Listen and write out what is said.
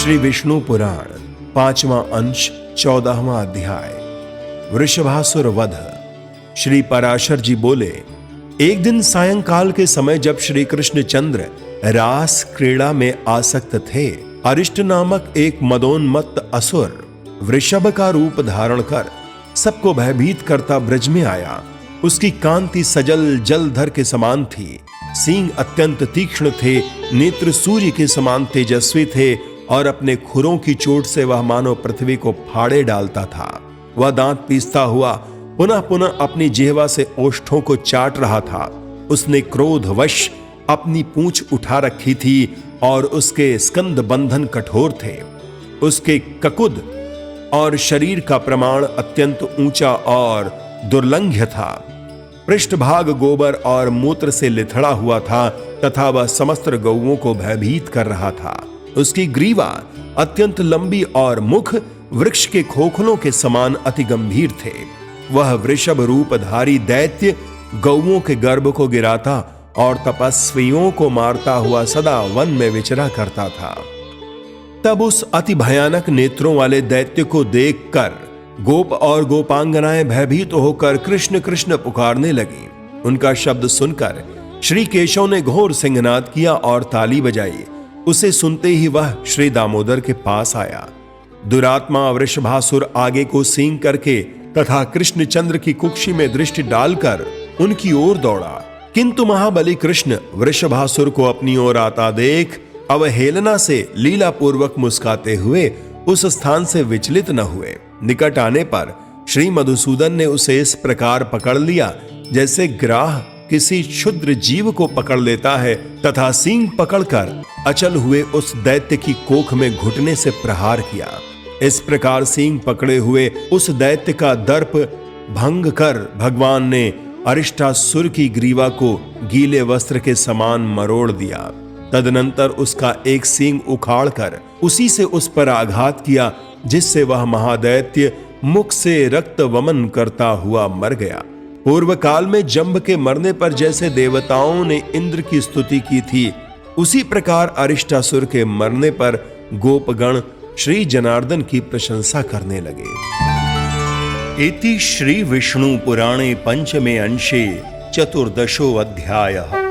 श्री विष्णु पुराण 5वां अंश 14वां अध्याय वृषभासुर वध। श्री पराशर जी बोले, एक दिन सायंकाल के समय जब श्री कृष्णचंद्र रास क्रीड़ा में आसक्त थे, अरिष्ट नामक एक मदोन्मत्त असुर वृषभ का रूप धारण कर सबको भयभीत करता ब्रज में आया। उसकी कांति सजल जलधर के समान थी, सींग अत्यंत तीक्ष्ण थे, नेत्र सूर्य के समान तेजस्वी थे और अपने खुरों की चोट से वह मानो पृथ्वी को फाड़े डालता था। वह दांत पीसता हुआ पुनः पुनः अपनी जिह्वा से ओष्ठों को चाट रहा था। उसने क्रोधवश अपनी पूंछ उठा रखी थी और उसके स्कंद बंधन कठोर थे। उसके ककुद और शरीर का प्रमाण अत्यंत ऊंचा और दुर्लंघ्य था। पृष्ठभाग गोबर और मूत्र से लिथड़ा हुआ था तथा वह समस्त गौओं को भयभीत कर रहा था। उसकी ग्रीवा अत्यंत लंबी और मुख वृक्ष के खोखलों के समान अति गंभीर थे। वह वृषभ रूपधारी दैत्य गौओं के गर्भ को गिराता और तपस्वियों को मारता हुआ सदा वन में विचरा करता था। तब उस अति भयानक नेत्रों वाले दैत्य को देखकर गोप और गोपांगनाएं भयभीत होकर कृष्ण कृष्ण पुकारने लगी। उनका शब्द सुनकर श्री केशव ने घोर सिंहनाद किया और ताली बजाई। उसे सुनते ही वह श्री दामोदर के पास आया। दुरात्मा वृषभासुर आगे को सींग करके तथा कृष्णचंद्र की कुक्षी में दृष्टि डालकर उनकी ओर दौड़ा, किंतु महाबली कृष्ण वृषभासुर को अपनी ओर आता देख अवहेलना से लीला पूर्वक मुस्काते हुए उस स्थान से विचलित न हुए। निकट आने पर श्री मधुसूदन ने उसे इस प्रकार पकड़ लिया जैसे ग्राह किसी क्षुद्र जीव को पकड़ लेता है, तथा सींग पकड़कर अचल हुए उस दैत्य की कोख में घुटने से प्रहार किया। इस प्रकार सींग पकड़े हुए उस दैत्य का दर्प भंग कर भगवान ने अरिष्टासुर की ग्रीवा को गीले वस्त्र के समान मरोड़ दिया। तदनंतर उसका एक सींग उखाड़कर उसी से उस पर आघात किया, जिससे वह महादैत्य मुख से रक्त वमन करता हुआ मर गया। पूर्व काल में जंभ के मरने पर जैसे देवताओं ने इंद्र की स्तुति की थी, उसी प्रकार अरिष्टासुर के मरने पर गोपगण श्री जनार्दन की प्रशंसा करने लगे। इति श्री विष्णु पुराणे पंचमे अंशे चतुर्दशो अध्यायः।